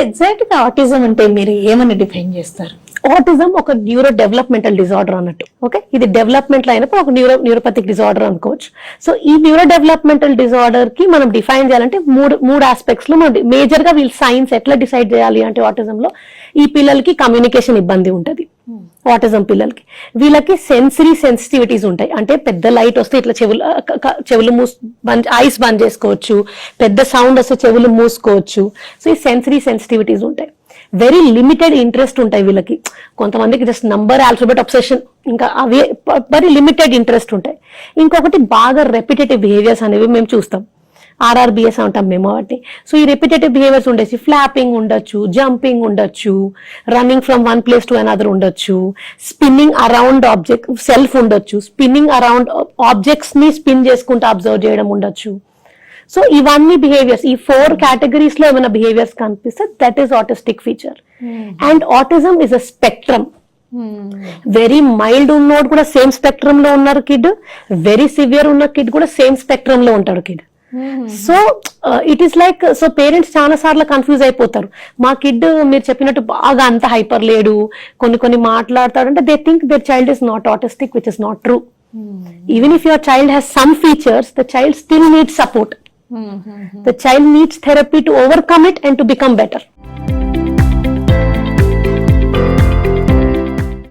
Exact గా autism అంటే మీరు ఏమని డిఫైన్ చేస్తారు? ఆటిజం ఒక న్యూరో డెవలప్మెంటల్ డిజార్డర్ అన్నట్టు. ఓకే, ఇది డెవలప్మెంట్ లో అయినప్పుడు ఒక న్యూరోపతిక్ డిజార్డర్ అనుకోవచ్చు. సో ఈ న్యూరో డెవలప్మెంటల్ డిజార్డర్ కి మనం డిఫైన్ చేయాలంటే మూడు ఆస్పెక్ట్స్ లో మనం మేజర్ గా వీళ్ళు సైన్స్ ఎట్లా డిసైడ్ చేయాలి అంటే, ఆటిజం లో ఈ పిల్లలకి కమ్యూనికేషన్ ఇబ్బంది ఉంటది. ఆటిజం పిల్లలకి వీళ్ళకి సెన్సరీ సెన్సిటివిటీస్ ఉంటాయి. అంటే పెద్ద లైట్ వస్తే ఇట్లా చెవులు ఐస్ బంద్ చేసుకోవచ్చు, పెద్ద సౌండ్ వస్తే చెవులు మూసుకోవచ్చు. సో ఈ సెన్సరీ సెన్సిటివిటీస్ ఉంటాయి. వెరీ లిమిటెడ్ ఇంట్రెస్ట్ ఉంటాయి వీళ్ళకి. కొంతమందికి జస్ట్ నంబర్ ఆల్ఫాబెట్ అబ్సెషన్, ఇంకా అవి వెరీ లిమిటెడ్ ఇంట్రెస్ట్ ఉంటాయి. ఇంకొకటి బాగా రెపిటేటివ్ బిహేవియర్స్ అనేవి మేము చూస్తాం. RRBS అంటాం మేము వాటిని. సో ఈ రెపిటేటివ్ బిహేవియర్స్ ఉండేసి ఫ్లాపింగ్ ఉండొచ్చు, జంపింగ్ ఉండొచ్చు, running from one place to another ఉండొచ్చు, స్పిన్నింగ్ అరౌండ్ ఆబ్జెక్ట్ సెల్ఫ్ ఉండొచ్చు, స్పిన్నింగ్ అరౌండ్ ఆబ్జెక్ట్స్ ని స్పిన్ చేసుకుంటూ అబ్జర్వ్ చేయడం ఉండొచ్చు. సో ఇవన్నీ బిహేవియర్స్, ఈ 4 కేటగిరీస్ లో ఏమైనా బిహేవియర్స్ కనిపిస్తే that is autistic feature. And autism is a spectrum. Very mild ఉన్నోడు కూడా సేమ్ స్పెక్ట్రమ్ లో ఉన్నారు కిడ్, వెరీ సివియర్ ఉన్న కిడ్ కూడా సేమ్ స్పెక్ట్రమ్ లో ఉంటాడు kid. So it is like, so parents చాలా సార్లు కన్ఫ్యూజ్ అయిపోతారు. మా కిడ్ మీరు చెప్పినట్టు బాగా అంత హైపర్ లేడు, కొన్ని మాట్లాడతాడు అంటే they think there child is not autistic, which is not true. Even if your child has some features, the child still needs support. The child needs therapy to overcome it and to become better.